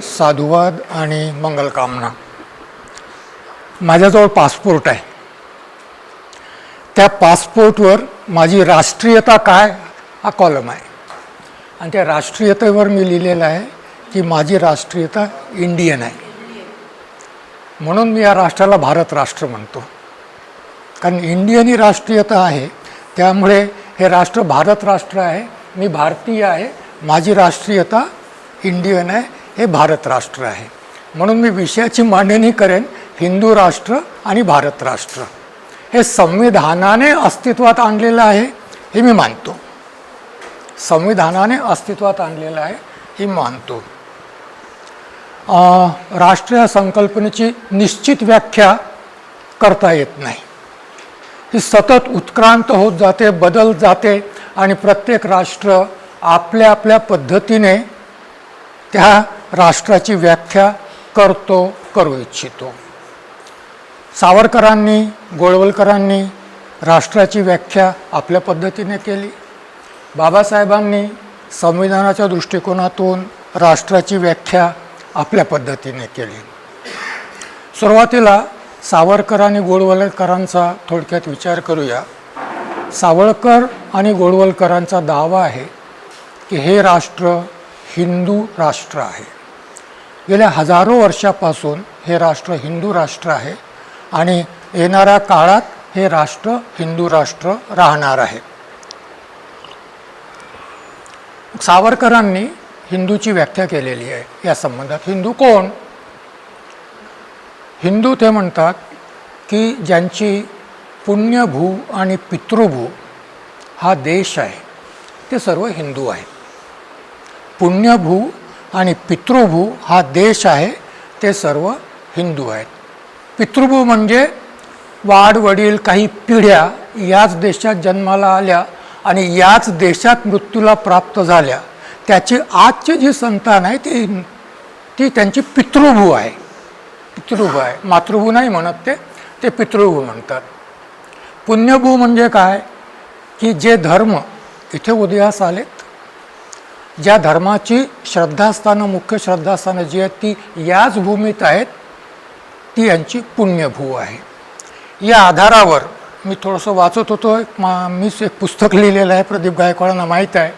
साधुवाद आणि मंगलकामना. माझ्याजवळ पासपोर्ट आहे. त्या पासपोर्टवर माझी राष्ट्रीयता काय हा कॉलम आहे आणि त्या राष्ट्रीयतेवर मी लिहिलेलं आहे की माझी राष्ट्रीयता इंडियन आहे. म्हणून मी या राष्ट्राला भारत राष्ट्र म्हणतो, कारण इंडियन ही राष्ट्रीयता आहे. त्यामुळे हे राष्ट्र भारत राष्ट्र आहे. मी भारतीय आहे, माझी राष्ट्रीयता इंडियन आहे, हे भारत राष्ट्र आहे. म्हणून मी विषयाची मांडणी करेन हिंदू राष्ट्र आणि भारत राष्ट्र. हे संविधानाने अस्तित्वात आणलेलं आहे हे मी मानतो. संविधानाने अस्तित्वात आणलेलं आहे हे मानतो. राष्ट्रीय संकल्पनेची निश्चित व्याख्या करता येत नाही. ही सतत उत्क्रांत होत जाते, बदलत जाते आणि प्रत्येक राष्ट्र आपल्या आपल्या पद्धतीने त्या राष्ट्राची व्याख्या करू इच्छितो. सावरकरांनी, गोळवलकरांनी राष्ट्राची व्याख्या आपल्या पद्धतीने केली. बाबासाहेबांनी संविधानाच्या दृष्टिकोनातून राष्ट्राची व्याख्या आपल्या पद्धतीने केली. सुरुवातीला सावरकर आणि गोळवलकरांचा थोडक्यात विचार करूया. सावरकर आणि गोळवलकरांचा दावा आहे की हे राष्ट्र हिंदू राष्ट्र आहे. गेल्या हजारो वर्षापासून हे राष्ट्र हिंदू राष्ट्र आहे आणि येणाऱ्या काळात हे राष्ट्र हिंदू राष्ट्र राहणार आहे. सावरकरांनी हिंदूची व्याख्या केलेली आहे. या संबंधात हिंदू कोण? हिंदू ते म्हणतात की ज्यांची पुण्यभू आणि पितृभू हा देश आहे ते सर्व हिंदू आहेत. पुण्यभू आणि पितृभू हा देश आहे ते सर्व हिंदू आहेत. पितृभू म्हणजे वाडवडील काही पिढ्या याच देशात जन्माला आल्या आणि याच देशात मृत्यूला प्राप्त झाल्या. त्याची आजची जी संतान आहे ती त्यांची पितृभू आहे. पितृभू आहे, मातृभू नाही म्हणत ते पितृभू म्हणतात. पुण्यभू म्हणजे काय की जे धर्म इथे उदयास आलेत, ज्या धर्माची श्रद्धास्थानं, मुख्य श्रद्धास्थानं जी आहेत ती याच भूमीत आहेत, ती यांची पुण्यभू आहे. या आधारावर मी थोडंसं वाचत होतो. मीच एक पुस्तक लिहिलेलं आहे, प्रदीप गायकवाडांना माहीत आहे,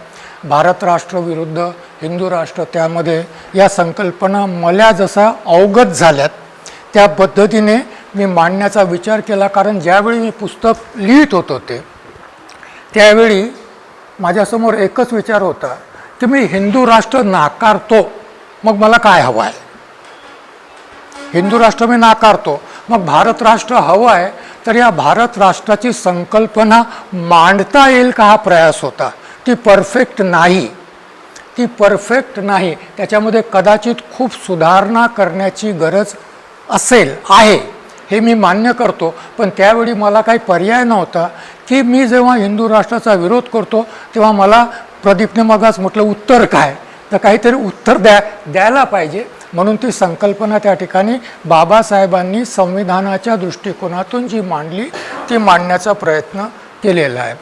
भारत राष्ट्र विरुद्ध हिंदू राष्ट्र. त्यामध्ये या संकल्पना मला जसा अवगत झाल्यात त्या पद्धतीने मी मांडण्याचा विचार केला. कारण ज्यावेळी मी पुस्तक लिहित होतो त्यावेळी माझ्यासमोर एकच विचार होता की मी हिंदू राष्ट्र नाकारतो, मग मला काय हवं आहे? हिंदू राष्ट्र मी नाकारतो, मग भारत राष्ट्र हवं आहे. तर या भारत राष्ट्राची संकल्पना मांडता येईल का हा प्रयास होता. ती परफेक्ट नाही, ती परफेक्ट नाही. त्याच्यामध्ये कदाचित खूप सुधारणा करण्याची गरज आहे हे मी मान्य करतो. पण त्यावेळी मला काही पर्याय नव्हता की मी जेव्हा हिंदू राष्ट्राचा विरोध करतो तेव्हा मला, प्रदीपने मगाच म्हटलं उत्तर काय, तर काहीतरी उत्तर द्यायला पाहिजे. म्हणून ती संकल्पना त्या ठिकाणी बाबासाहेबांनी संविधानाच्या दृष्टिकोनातून जी मांडली ती मांडण्याचा प्रयत्न केलेला आहे.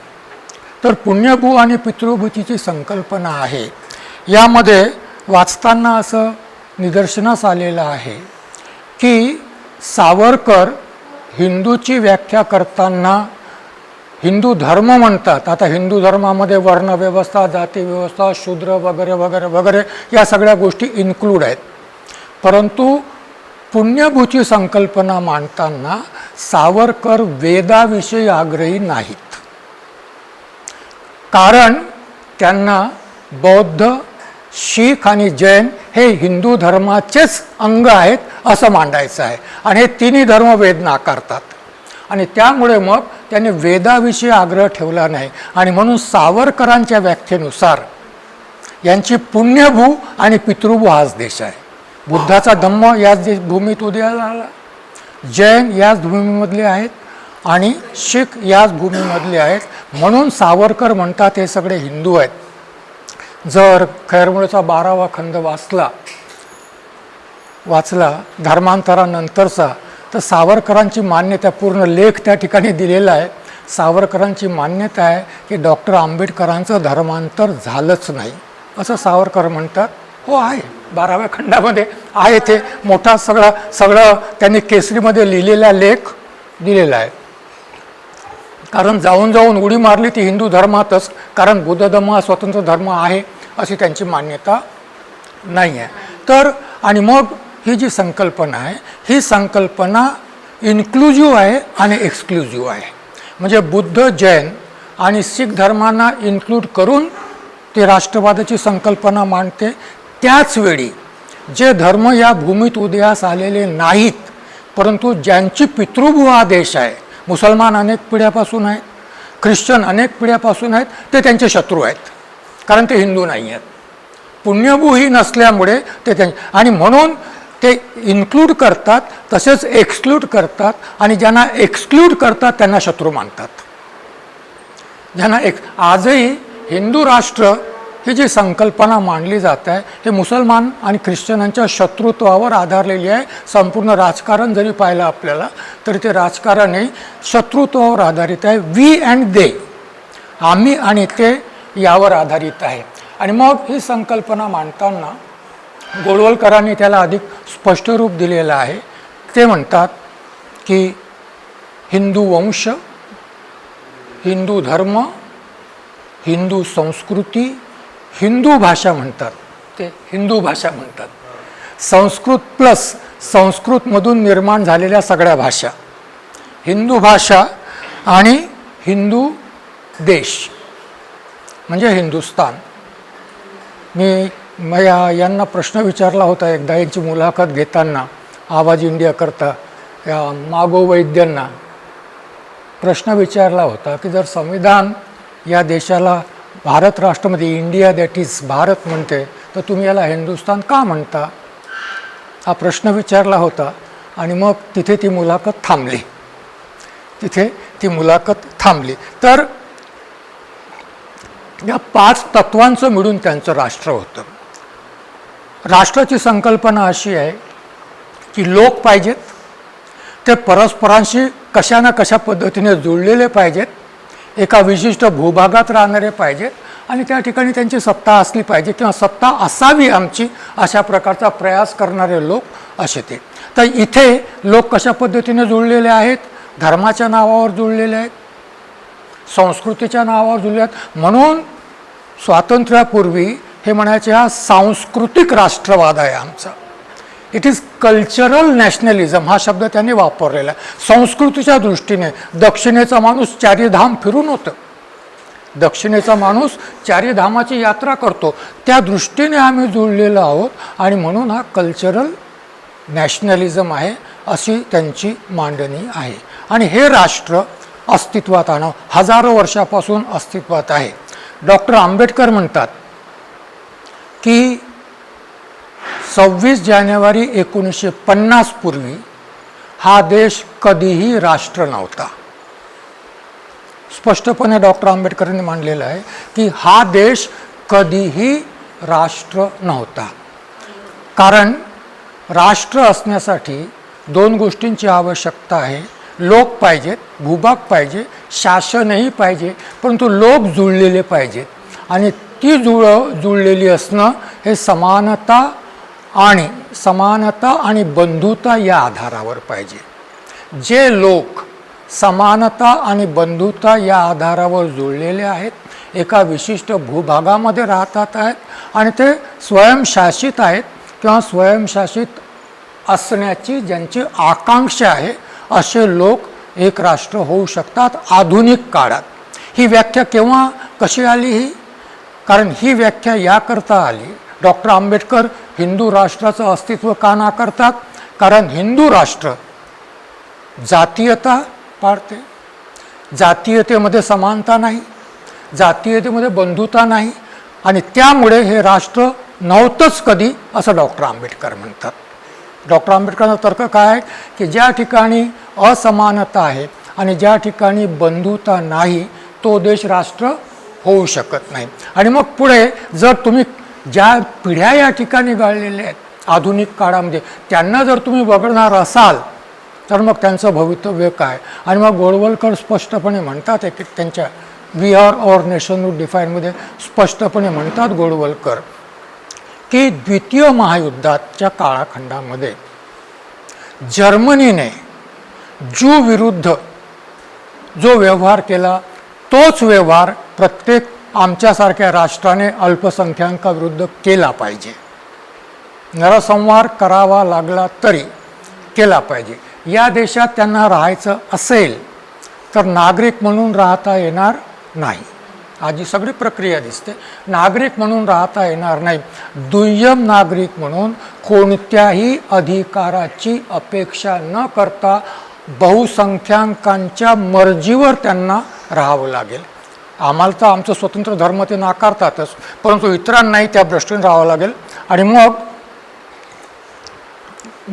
तर पुण्यभू आणि पितृभूतीची संकल्पना आहे. यामध्ये वाचताना असं निदर्शनास आलेलं आहे की सावरकर हिंदूची व्याख्या करताना हिंदू धर्म म्हणतात. आता हिंदू धर्मामध्ये वर्णव्यवस्था, जातीव्यवस्था, शूद्र वगैरे वगैरे वगैरे या सगळ्या गोष्टी इन्क्लूड आहेत. परंतु पुण्यभूची संकल्पना मांडताना सावरकर वेदाविषयी आग्रही नाहीत. कारण त्यांना बौद्ध, शीख आणि जैन हे हिंदू धर्माचेच अंग आहेत असं मांडायचं आहे आणि हे तिन्ही धर्म वेद नाकारतात. आणि त्यामुळे मग त्यांनी वेदाविषयी आग्रह ठेवला नाही. आणि म्हणून सावरकरांच्या व्याख्येनुसार यांची पुण्यभू आणि पितृभू हाच देश आहे. बुद्धाचा धम्म याच भूमीत उदयाला आला, जैन याच भूमीमधले आहेत आणि शीख याच भूमीमधले आहेत. म्हणून सावरकर म्हणतात हे सगळे हिंदू आहेत. जर खैरमुळेचा 12वा खंड वाचला धर्मांतरानंतरचा, तर सावरकरांची मान्यता, पूर्ण लेख त्या ठिकाणी दिलेला आहे. सावरकरांची मान्यता आहे की डॉक्टर आंबेडकरांचं धर्मांतर झालंच नाही असं सावरकर म्हणतात. हो आहे. 12व्या खंडामध्ये आहे ते मोठा सगळं त्यांनी केसरीमध्ये लिहिलेला लेख दिलेला आहे. कारण जाऊन जाऊन उडी मारली ती हिंदू धर्मातच, कारण बुद्ध धर्म हा स्वतंत्र धर्म आहे अशी त्यांची मान्यता नाही आहे. तर आणि मग ही जी संकल्पना आहे ही संकल्पना इन्क्लुझिव्ह आहे आणि एक्सक्लुझिव्ह आहे. म्हणजे बुद्ध, जैन आणि शीख धर्मांना इन्क्लूड करून ते राष्ट्रवादाची संकल्पना मांडते. त्याचवेळी जे धर्म या भूमीत उदयास आलेले नाहीत, परंतु ज्यांची पितृभू हा देश आहे, मुसलमान अनेक पिढ्यापासून आहेत, ख्रिश्चन अनेक पिढ्यापासून आहेत, ते त्यांचे शत्रू आहेत, कारण ते हिंदू नाही आहेत. पुण्यभू ही नसल्यामुळे ते आणि म्हणून ते इन्क्लूड करतात, तसेच एक्सक्लूड करतात, आणि ज्यांना एक्सक्लूड करतात त्यांना शत्रू मानतात. ज्यांना आजही हिंदू राष्ट्र ही जी संकल्पना मांडली जात आहे हे मुसलमान आणि ख्रिश्चनांच्या शत्रुत्वावर आधारलेली आहे. संपूर्ण राजकारण जरी पाहिलं आपल्याला तरी ते राजकारण हे शत्रुत्वावर आधारित आहे. वी अँड दे, आम्ही आणि ते यावर आधारित आहे. आणि मग ही संकल्पना मांडताना गोळवलकरांनी त्याला अधिक स्पष्ट रूप दिलेलं आहे. ते म्हणतात की हिंदू वंश, हिंदू धर्म, हिंदू संस्कृती, हिंदू भाषा म्हणतात, ते हिंदू भाषा म्हणतात. संस्कृत प्लस संस्कृतमधून निर्माण झालेल्या सगळ्या भाषा, हिंदू भाषा आणि हिंदू देश म्हणजे हिंदुस्तान. मी यांना प्रश्न विचारला होता एकदा यांची मुलाखत घेताना, आवाज इंडिया करता या मागो वैद्यांना प्रश्न विचारला होता की जर संविधान या देशाला भारत राष्ट्रामध्ये इंडिया दॅट इज भारत म्हणते, तर तुम्ही याला हिंदुस्तान का म्हणता, हा प्रश्न विचारला होता. आणि मग तिथे ती मुलाखत थांबली. तर या 5 तत्वांचं मिळून त्यांचं राष्ट्र होतं. राष्ट्राची संकल्पना अशी आहे की लोक पाहिजेत, ते परस्परांशी कशा ना कशा पद्धतीने जुळलेले पाहिजेत, एका विशिष्ट भूभागात राहणारे पाहिजेत, आणि त्या ठिकाणी त्यांची सत्ता असली पाहिजे किंवा सत्ता असावी आमची, अशा प्रकारचा प्रयास करणारे लोक असे ते. तर इथे लोक कशा पद्धतीने जुळलेले आहेत, धर्माच्या नावावर जुळलेले आहेत, संस्कृतीच्या नावावर जुळले आहेत. म्हणून स्वातंत्र्यापूर्वी हे म्हणायचे हा सांस्कृतिक राष्ट्रवाद आहे आमचा. इट इज कल्चरल नॅशनलिझम हा शब्द त्यांनी वापरलेला आहे. संस्कृतीच्या दृष्टीने दक्षिणेचा माणूस चारीधाम फिरून होतं, दक्षिणेचा माणूस चारीधामाची यात्रा करतो, त्या दृष्टीने आम्ही जुळलेलो आहोत, आणि म्हणून हा कल्चरल नॅशनलिझम आहे अशी त्यांची मांडणी आहे. आणि हे राष्ट्र अस्तित्वात आणावं, हजारो वर्षापासून अस्तित्वात आहे. डॉक्टर आंबेडकर म्हणतात की 26 जानेवारी 1950 पूर्वी हा देश कधीही राष्ट्र नव्हता. स्पष्टपणे डॉक्टर आंबेडकरांनी मांडलेलं आहे की हा देश कधीही राष्ट्र नव्हता. कारण राष्ट्र असण्यासाठी 2 गोष्टींची आवश्यकता आहे. लोक पाहिजेत, भूभाग पाहिजे, शासनही पाहिजे, परंतु लोक जुळलेले पाहिजेत, आणि ती जुळलेली असणं हे समानता आणि बंधुता या आधारावर पाहिजे. जे लोक समानता आणि बंधुता या आधारावर जुळलेले आहेत, एका विशिष्ट भूभागामध्ये राहतात आहेत, आणि ते स्वयंशासित आहेत किंवा स्वयंशासित असण्याची ज्यांची आकांक्षा आहे, असे लोक एक राष्ट्र होऊ शकतात आधुनिक काळात. ही व्याख्या केव्हा कशी आली ही? कारण ही व्याख्या याकरता आली, डॉक्टर आंबेडकर हिंदू राष्ट्राचं अस्तित्व का नाकारतात? कारण हिंदू राष्ट्र जातीयता पाळते, जातीयतेमध्ये समानता नाही, जातीयतेमध्ये बंधुता नाही, आणि त्यामुळे हे राष्ट्र नव्हतंच कधी, असं डॉक्टर आंबेडकर म्हणतात. डॉक्टर आंबेडकरांचा तर्क काय आहे की ज्या ठिकाणी असमानता आहे आणि ज्या ठिकाणी बंधुता नाही, तो देश राष्ट्र होऊ शकत नाही. आणि मग पुढे जर तुम्ही ज्या पिढ्या या ठिकाणी गाळलेल्या आहेत आधुनिक काळामध्ये, त्यांना जर तुम्ही बघणार असाल तर मग त्यांचं भवितव्य काय? आणि मग गोळवलकर स्पष्टपणे म्हणतात की त्यांच्या वी आर ऑर नेशनहूड डिफाईनमध्ये स्पष्टपणे म्हणतात गोळवलकर की द्वितीय महायुद्धाच्या काळखंडामध्ये जर्मनीने ज्यू विरुद्ध जो व्यवहार केला तोच व्यवहार प्रत्येक आमच्यासारख्या राष्ट्राने अल्पसंख्याकाविरुद्ध केला पाहिजे. नरसंहार करावा लागला तरी केला पाहिजे. या देशात त्यांना राहायचं असेल तर नागरिक म्हणून राहता येणार नाही. आजी सगळी प्रक्रिया दिसते. नागरिक म्हणून राहता येणार नाही. दुय्यम नागरिक म्हणून कोणत्याही अधिकाराची अपेक्षा न करता बहुसंख्याकांच्या मर्जीवर त्यांना राहावं लागेल. आम्हाला तर आमचं स्वतंत्र धर्म ते नाकारतातच, परंतु इतरांनाही त्या दृष्टीने राहावं लागेल. आणि मग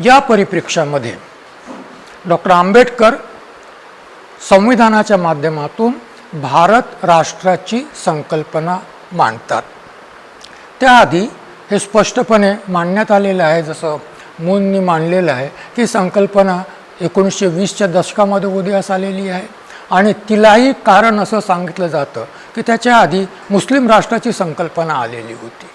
या परिप्रेक्ष्यामध्ये डॉक्टर आंबेडकर संविधानाच्या माध्यमातून भारत राष्ट्राची संकल्पना मांडतात. त्याआधी हे स्पष्टपणे मांडण्यात आलेलं आहे, जसं मूननी मांडलेलं आहे की संकल्पना 1920च्या दशकामध्ये उदयास आलेली आहे. आणि तिलाही कारण असं सांगितलं जातं की त्याच्या आधी मुस्लिम राष्ट्राची संकल्पना आलेली होती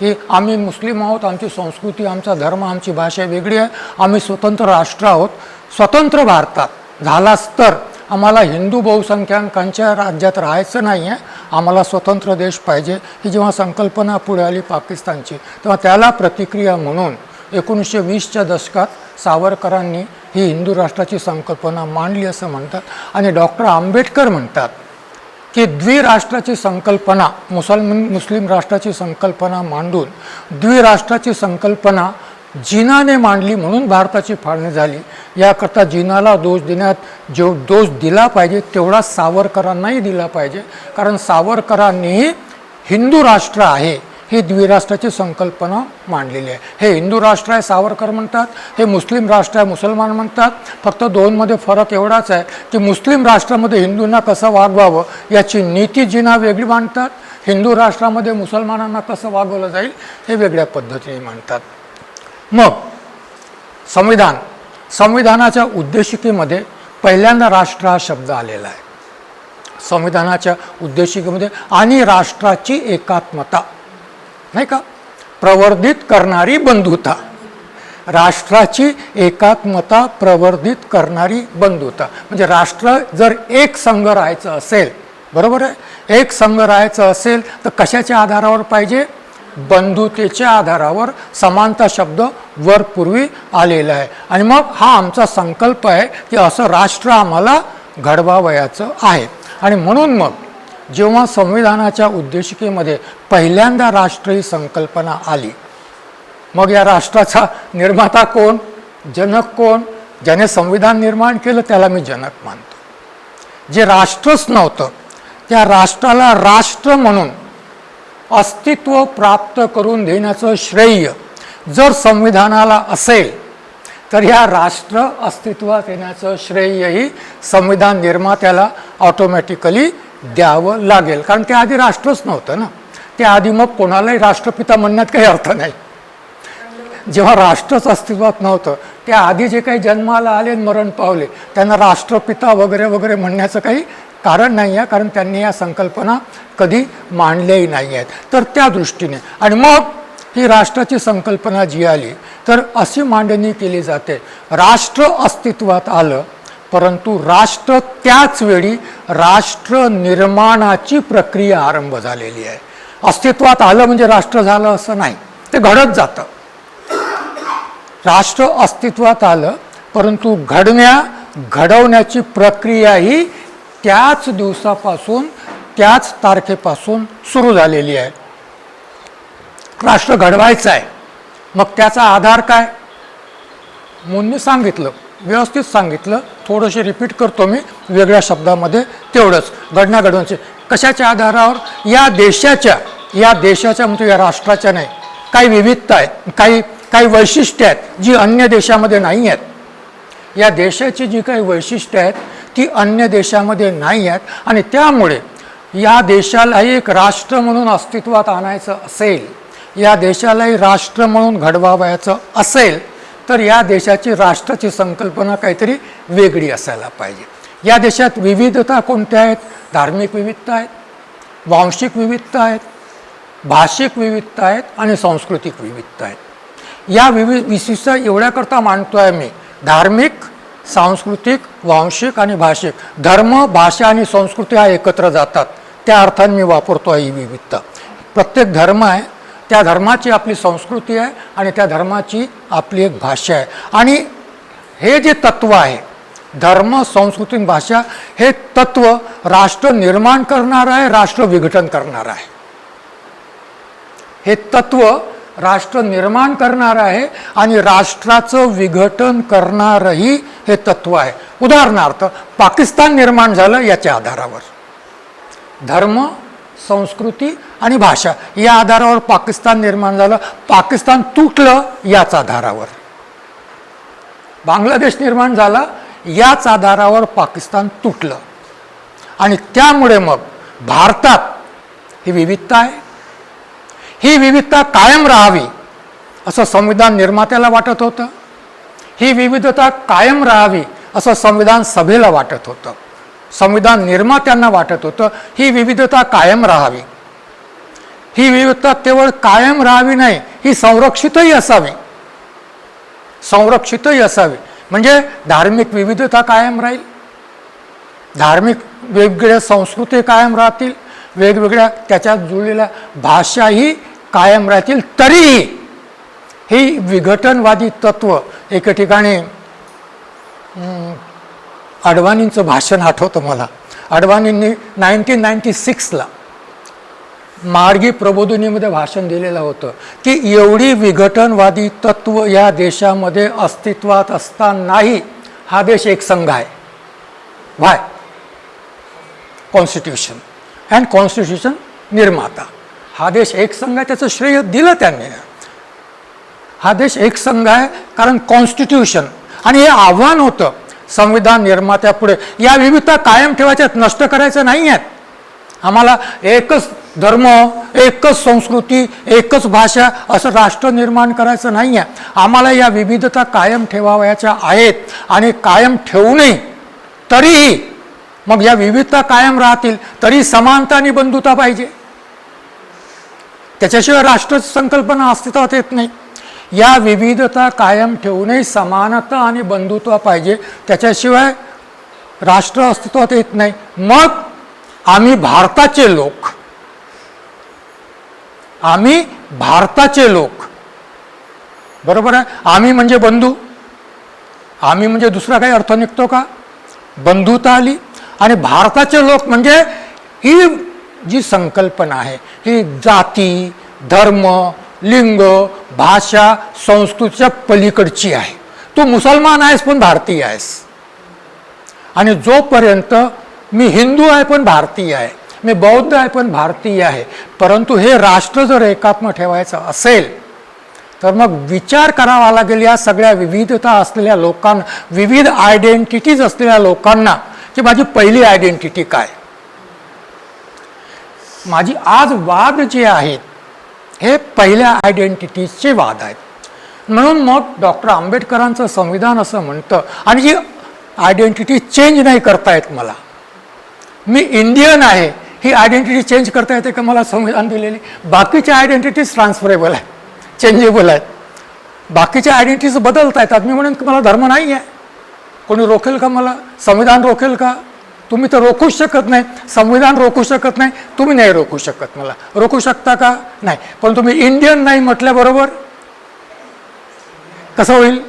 की आम्ही मुस्लिम आहोत, आमची संस्कृती, आमचा धर्म, आमची भाषा वेगळी आहे, आम्ही स्वतंत्र राष्ट्र आहोत. स्वतंत्र भारतात झालाच तर आम्हाला हिंदू बहुसंख्याकांच्या राज्यात राहायचं नाही आहे, आम्हाला स्वतंत्र देश पाहिजे. ही जेव्हा संकल्पना पुढे आली पाकिस्तानची, तेव्हा त्याला प्रतिक्रिया म्हणून 1920च्या दशकात सावरकरांनी ही हिंदू राष्ट्राची संकल्पना मांडली असं म्हणतात. आणि डॉक्टर आंबेडकर म्हणतात की द्विराष्ट्राची संकल्पना, मुस्लिम राष्ट्राची संकल्पना मांडून द्विराष्ट्राची संकल्पना जिनाने मांडली म्हणून भारताची फाळणी झाली. याकरता जिनाला दोष देण्यात जो दोष दिला पाहिजे तेवढा सावरकरांनाही दिला पाहिजे, कारण सावरकरांनीही हिंदू राष्ट्र आहे ही द्विराष्ट्राची संकल्पना मांडलेली आहे. हे हिंदू राष्ट्र आहे सावरकर म्हणतात, हे मुस्लिम राष्ट्र आहे मुसलमान म्हणतात. फक्त दोनमध्ये फरक एवढाच आहे की मुस्लिम राष्ट्रामध्ये हिंदूंना कसं वागवावं याची नीती जिना वेगळी मांडतात, हिंदू राष्ट्रामध्ये मुसलमानांना कसं वागवलं जाईल हे वेगळ्या पद्धतीने मांडतात. मग संविधानाच्या उद्देशिकेमध्ये पहिल्यांदा राष्ट्र हा शब्द आलेला आहे. संविधानाच्या उद्देशिकेमध्ये आणि राष्ट्राची एकात्मता नाही का प्रवर्धित करणारी बंधुता, राष्ट्राची एकात्मता प्रवर्धित करणारी बंधुता. म्हणजे राष्ट्र जर एक संघ राहायचं असेल, बरोबर आहे, एक संघ राहायचं असेल तर कशाच्या आधारावर पाहिजे? बंधुतेच्या आधारावर. समानता शब्द वर पूर्वी आलेला आहे. आणि मग हा आमचा संकल्प आहे की असं राष्ट्र आम्हाला घडवावयाचं आहे. आणि म्हणून मग जेव्हा संविधानाच्या उद्देशिकेमध्ये पहिल्यांदा राष्ट्र ही संकल्पना आली, मग या राष्ट्राचा निर्माता कोण, जनक कोण? ज्याने संविधान निर्माण केलं त्याला मी जनक मानतो. जे राष्ट्रच नव्हतं त्या राष्ट्राला राष्ट्र म्हणून अस्तित्व प्राप्त करून देण्याचं श्रेय जर संविधानाला असेल तर ह्या राष्ट्र अस्तित्वात येण्याचं श्रेयही संविधान निर्मात्याला ऑटोमॅटिकली द्यावं लागेल, कारण त्याआधी राष्ट्रच नव्हतं ना. त्याआधी मग कोणालाही राष्ट्रपिता म्हणण्यात काही अर्थ नाही. जेव्हा राष्ट्रच अस्तित्वात नव्हतं त्याआधी जे काही जन्माला आले मरण पावले त्यांना राष्ट्रपिता वगैरे वगैरे म्हणण्याचं काही कारण नाही आहे, कारण त्यांनी या संकल्पना कधी मांडल्याही नाही आहेत. तर त्या दृष्टीने आणि मग ही राष्ट्राची संकल्पना जी आली तर अशी मांडणी केली जाते, राष्ट्र अस्तित्वात आलं परंतु राष्ट्र त्याच वेळी राष्ट्र निर्माणाची प्रक्रिया आरंभ झालेली आहे. अस्तित्वात आलं म्हणजे राष्ट्र झालं असं नाही, ते घडत जातं. राष्ट्र अस्तित्वात आलं परंतु घडवण्याची प्रक्रिया ही त्याच दिवसापासून त्याच तारखेपासून सुरू झालेली आहे. राष्ट्र घडवायचं आहे, मग त्याचा आधार काय? मूनने सांगितलं, व्यवस्थित सांगितलं, थोडंसे रिपीट करतो मी वेगळ्या शब्दामध्ये. तेवढंच घडण्याचे कशाच्या आधारावर? या देशाच्या म्हणजे या राष्ट्राच्या नाही, काही विविधता आहे, काही वैशिष्ट्ये आहेत जी अन्य देशामध्ये नाही आहेत. या देशाची जी काही वैशिष्ट्ये आहेत ती अन्य देशामध्ये नाही आहेत. आणि त्यामुळे या देशालाही एक राष्ट्र म्हणून अस्तित्वात आणायचं असेल, या देशालाही राष्ट्र म्हणून घडवावयाचं असेल तर या देशाची राष्ट्राची संकल्पना काहीतरी वेगळी असायला पाहिजे. या देशात विविधता कोणत्या आहेत? धार्मिक विविधता आहेत, वांशिक विविधता आहेत, भाषिक विविधता आहेत आणि सांस्कृतिक विविधता आहेत. या विशिष्टता एवढ्याकरता मानतो आहे मी, धार्मिक, सांस्कृतिक, वांशिक आणि भाषिक, धर्म, भाषा आणि संस्कृती हा एकत्र जातात, त्या अर्थाने मी वापरतो आहे ही विविधता. प्रत्येक धर्म आहे, त्या धर्माची आपली संस्कृती आहे आणि त्या धर्माची आपली एक भाषा आहे. आणि हे जे तत्व आहे, धर्म, संस्कृती आणि भाषा, हे तत्व राष्ट्र निर्माण करणार आहे, राष्ट्र विघटन करणार आहे. हे तत्व राष्ट्र निर्माण करणार आहे आणि राष्ट्राचं विघटन करणारही हे तत्व आहे. उदाहरणार्थ पाकिस्तान निर्माण झालं याच्या आधारावर, धर्म, संस्कृती आणि भाषा या आधारावर पाकिस्तान निर्माण झालं. पाकिस्तान तुटलं याच आधारावर. बांगलादेश निर्माण झाला याच आधारावर पाकिस्तान तुटलं. आणि त्यामुळे मग भारतात ही विविधता आहे. ही विविधता कायम राहावी असं संविधान निर्मात्याला वाटत होतं. ही विविधता कायम राहावी असं संविधान सभेला वाटत होतं. संविधान निर्मात्यांना वाटत होतं ही विविधता कायम राहावी. ही विविधता केवळ कायम राहावी नाही, ही संरक्षितही असावी. संरक्षितही असावी म्हणजे धार्मिक विविधता कायम राहील, धार्मिक वेगवेगळ्या संस्कृती कायम राहतील, वेगवेगळ्या त्याच्यात जुळलेल्या भाषाही कायम राहतील. तरीही ही विघटनवादी तत्व, एके ठिकाणी अडवाणींचं भाषण आठवतं मला. अडवाणींनी 1996ला मार्गी प्रबोधिनीमध्ये भाषण दिलेलं होतं की एवढी विघटनवादी तत्व या देशामध्ये अस्तित्वात असतानाही हा देश एक संघ आहे. व्हाय? कॉन्स्टिट्यूशन अँड कॉन्स्टिट्यूशन निर्माता. हा देश एक संघ आहे, त्याचं श्रेय दिलं त्यांनी. हा देश एक संघ आहे कारण कॉन्स्टिट्यूशन. आणि हे आव्हान होतं संविधान निर्मात्यापुढे, या विविधता कायम ठेवायच्यात, नष्ट करायचं नाही आहेत. आम्हाला एकच धर्म, एकच संस्कृती, एकच भाषा असं राष्ट्र निर्माण करायचं नाही आहे. आम्हाला या विविधता कायम ठेवावयाच्या आहेत आणि कायम ठेवू नये. तरीही मग या विविधता कायम राहतील तरी समानता आणि बंधुता पाहिजे. त्याच्याशिवाय राष्ट्र संकल्पना अस्तित्वात येत नाही. या विविधता कायम ठेवूनही समानता आणि बंधुत्व पाहिजे, त्याच्याशिवाय राष्ट्र अस्तित्वात येत नाही. मग आम्ही भारताचे लोक, आम्ही भारताचे लोक, बरोबर आहे. आम्ही म्हणजे बंधू, आम्ही म्हणजे दुसरा काही अर्थ निघतो का? बंधुता आली. आणि भारताचे लोक म्हणजे ही जी संकल्पना आहे ही जाती, धर्म, लिंग, भाषा, संस्कृतीच्या पलीकडची आहे. तू मुसलमान आहेस पण भारतीय आहेस. आणि जोपर्यंत मी हिंदू आहे पण भारतीय आहे, मी बौद्ध आहे पण भारतीय आहे, परंतु हे राष्ट्र जर एकात्म ठेवायचं असेल तर मग विचार करावा लागेल या सगळ्या विविधता असलेल्या लोकांना, विविध आयडेंटिटीज असलेल्या लोकांना, की माझी पहिली आयडेंटिटी काय. माझी आज वाद जे आहेत हे पहिल्या आयडेंटिटीजचे वाद आहेत. म्हणून मग डॉक्टर आंबेडकरांचं संविधान असं म्हणतं, आणि जी आयडेंटिटी चेंज नाही करता येत मला, मी इंडियन आहे ही आयडेंटिटी चेंज करता येते का मला संविधान दिलेली? बाकीच्या आयडेंटिटीज ट्रान्सफरेबल आहे, चेंजेबल आहेत. बाकीच्या आयडेंटिटीज बदलता येतात. मी म्हणेन की मला धर्म नाही आहे, कोणी रोखेल का मला? संविधान रोखेल का? तुम्ही तर रोखूच शकत नाही. संविधान रोखू शकत नाही, तुम्ही नाही रोखू शकत. मला रोखू शकता का? नाही. पण तुम्ही इंडियन नाही म्हटल्याबरोबर कसं होईल?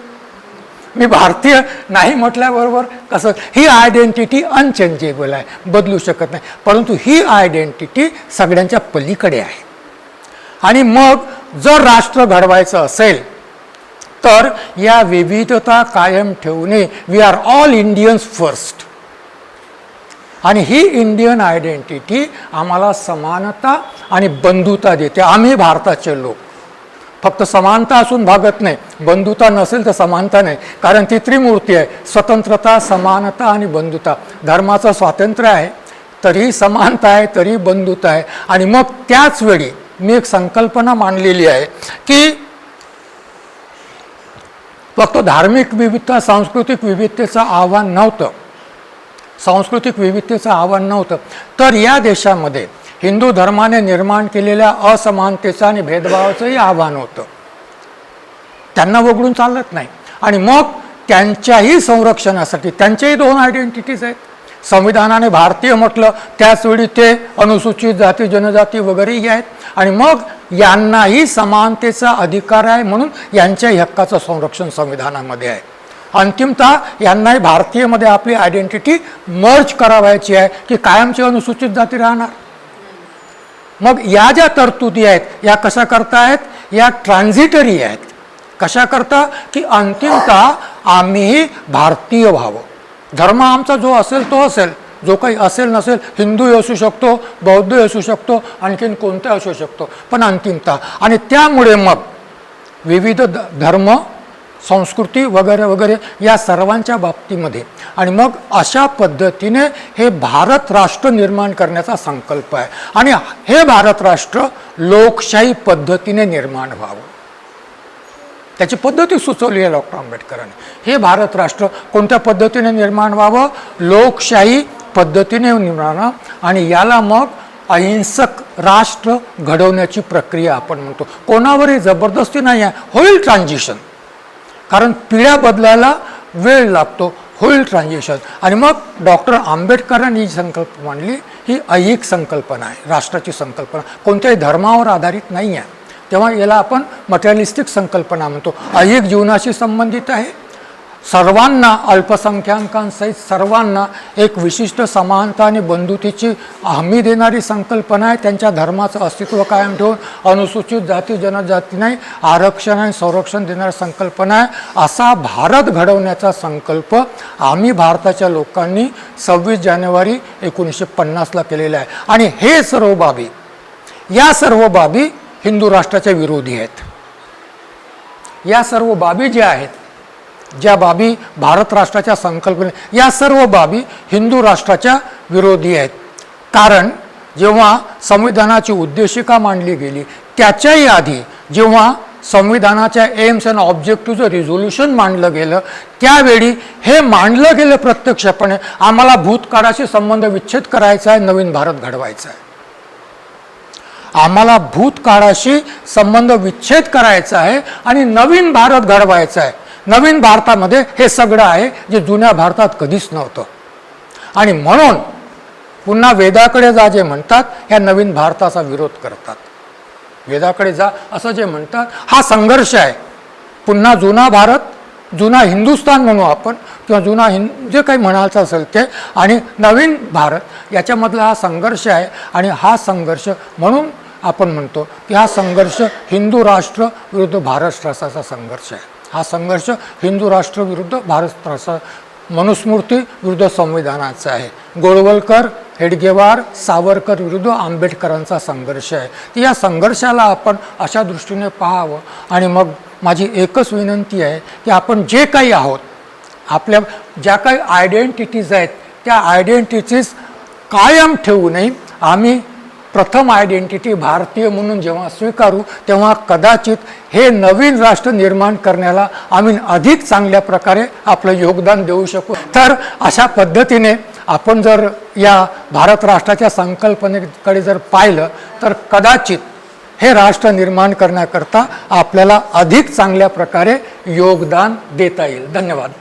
मी भारतीय नाही म्हटल्याबरोबर कसं? ही आयडेंटिटी अनचेंजेबल आहे, बदलू शकत नाही. परंतु ही आयडेंटिटी सगळ्यांच्या पलीकडे आहे. आणि मग जर राष्ट्र घडवायचं असेल तर या विविधता कायम ठेवणे, we are all Indians first. आणि ही इंडियन आयडेंटिटी आम्हाला समानता आणि बंधुता देते. आम्ही भारताचे लोक. फक्त समानता असून भागत नाही, बंधुता नसेल तर समानता नाही. कारण ती त्रिमूर्ती आहे, स्वतंत्रता, समानता आणि बंधुता. धर्माचं स्वातंत्र्य आहे तरीही समानता आहे, तरीही बंधुता आहे. आणि मग त्याच वेळी मी एक संकल्पना मांडलेली आहे की फक्त धार्मिक विविधता, सांस्कृतिक विविधतेचं आव्हान नव्हतं, सांस्कृतिक विविधतेचं आव्हान नव्हतं, तर या देशामध्ये हिंदू धर्माने निर्माण केलेल्या असमानतेचं आणि भेदभावाचंही आव्हान होतं. त्यांना वगळून चालत नाही. आणि मग त्यांच्याही संरक्षणासाठी त्यांच्याही दोन आयडेंटिटीज आहेत. संविधानाने भारतीय म्हटलं, त्याचवेळी ते अनुसूचित जाती जनजाती वगैरेही आहेत. आणि मग यांनाही समानतेचा अधिकार आहे म्हणून यांच्याही हक्काचं संरक्षण संविधानामध्ये आहे. अंतिमतः यांनाही भारतीयमध्ये आपली आयडेंटिटी मर्ज करावायची आहे की कायमची अनुसूचित जाती राहणार. मग या ज्या तरतुदी आहेत या कशा करता आहेत? या ट्रान्झिटरी आहेत. कशा करता? की अंतिमतः आम्ही भारतीय व्हावं. धर्म आमचा जो असेल तो असेल, जो काही असेल नसेल, हिंदूही असू शकतो, बौद्धही असू शकतो, आणखीन कोणता असू शकतो, पण अंतिमतः. आणि त्यामुळे मग विविध धर्म, संस्कृती वगैरे वगैरे या सर्वांच्या बाबतीमध्ये आणि मग अशा पद्धतीने हे भारत राष्ट्र निर्माण करण्याचा संकल्प आहे. आणि हे भारत राष्ट्र लोकशाही पद्धतीने निर्माण व्हावं, त्याची पद्धती सुचवली आहे डॉक्टर आंबेडकरांनी. हे भारत राष्ट्र कोणत्या पद्धतीने निर्माण व्हावं? लोकशाही पद्धतीने निर्माण. आणि याला मग अहिंसक राष्ट्र घडवण्याची प्रक्रिया आपण म्हणतो. कोणावरही जबरदस्ती नाही आहे, होईल ट्रान्झिशन. कारण पिढ्या बदलायला वेळ लागतो, होईल ट्रान्झिशन. आणि मग डॉक्टर आंबेडकरांनी ही संकल्पना मांडली, ही ऐहिक संकल्पना आहे, राष्ट्राची संकल्पना कोणत्याही धर्मावर आधारित नाही आहे. तेव्हा याला आपण मटेरियलिस्टिक संकल्पना म्हणतो. ऐहिक जीवनाशी संबंधित आहे. सर्वांना, अल्पसंख्याकांसहित सर्वांना एक विशिष्ट समानता आणि बंधुतेची हमी देणारी संकल्पना आहे. त्यांच्या धर्माचं अस्तित्व कायम ठेवून अनुसूचित जाती जनजाती नाही, आरक्षण आणि संरक्षण देणारी संकल्पना आहे. असा भारत घडवण्याचा संकल्प आम्ही भारताच्या लोकांनी 26 जानेवारी 1950ला केलेला आहे. आणि हे सर्व बाबी, या सर्व बाबी हिंदू राष्ट्राच्या विरोधी आहेत. या सर्व बाबी ज्या आहेत, ज्या बाबी भारत राष्ट्राच्या संकल्पने, या सर्व बाबी हिंदू राष्ट्राच्या विरोधी आहेत. कारण जेव्हा संविधानाची उद्देशिका मांडली गेली, त्याच्याही आधी जेव्हा संविधानाच्या एम्स अँड ऑब्जेक्टिव्हचं रिझोल्युशन मांडलं गेलं, त्यावेळी हे मांडलं गेलं प्रत्यक्षपणे, आम्हाला भूतकाळाशी संबंध विच्छेद करायचा आहे, नवीन भारत घडवायचा आहे. आम्हाला भूतकाळाशी संबंध विच्छेद करायचा आहे आणि नवीन भारत घडवायचा आहे. नवीन भारतामध्ये हे सगळं आहे जे जुन्या भारतात कधीच नव्हतं. आणि म्हणून पुन्हा वेदाकडे जा जे म्हणतात, ह्या नवीन भारताचा विरोध करतात. वेदाकडे जा असं जे म्हणतात, हा संघर्ष आहे. पुन्हा जुना भारत, जुना हिंदुस्थान म्हणू आपण, किंवा जुना जे काही म्हणायचं असेल ते, आणि नवीन भारत याच्यामधला हा संघर्ष आहे. आणि हा संघर्ष म्हणून आपण म्हणतो की हा संघर्ष हिंदू राष्ट्र विरुद्ध भारत राष्ट्राचा संघर्ष आहे. हा संघर्ष हिंदू राष्ट्र विरुद्ध भारत राष्ट्र, मनुस्मृती विरुद्ध संविधानाचा आहे. गोळवलकर, हेडगेवार, सावरकर विरुद्ध आंबेडकरांचा संघर्ष आहे. तर या संघर्षाला आपण अशा दृष्टीने पाहावं. आणि मग माझी एकच विनंती आहे की आपण जे काही आहोत, आपल्या ज्या काही आयडेंटिटीज आहेत, त्या आयडेंटिटीज कायम ठेवू नये. आम्ही प्रथम आयडेंटिटी भारतीय म्हणून जेव्हा स्वीकारू, तेव्हा कदाचित हे नवीन राष्ट्र निर्माण करण्याला आम्ही अधिक चांगल्या प्रकारे आपलं योगदान देऊ शकू. तर अशा पद्धतीने आपण जर या भारत राष्ट्राच्या संकल्पनेकडे जर पाहिलं, तर कदाचित हे राष्ट्र निर्माण करण्याकरता आपल्याला अधिक चांगल्या प्रकारे योगदान देता येईल. धन्यवाद.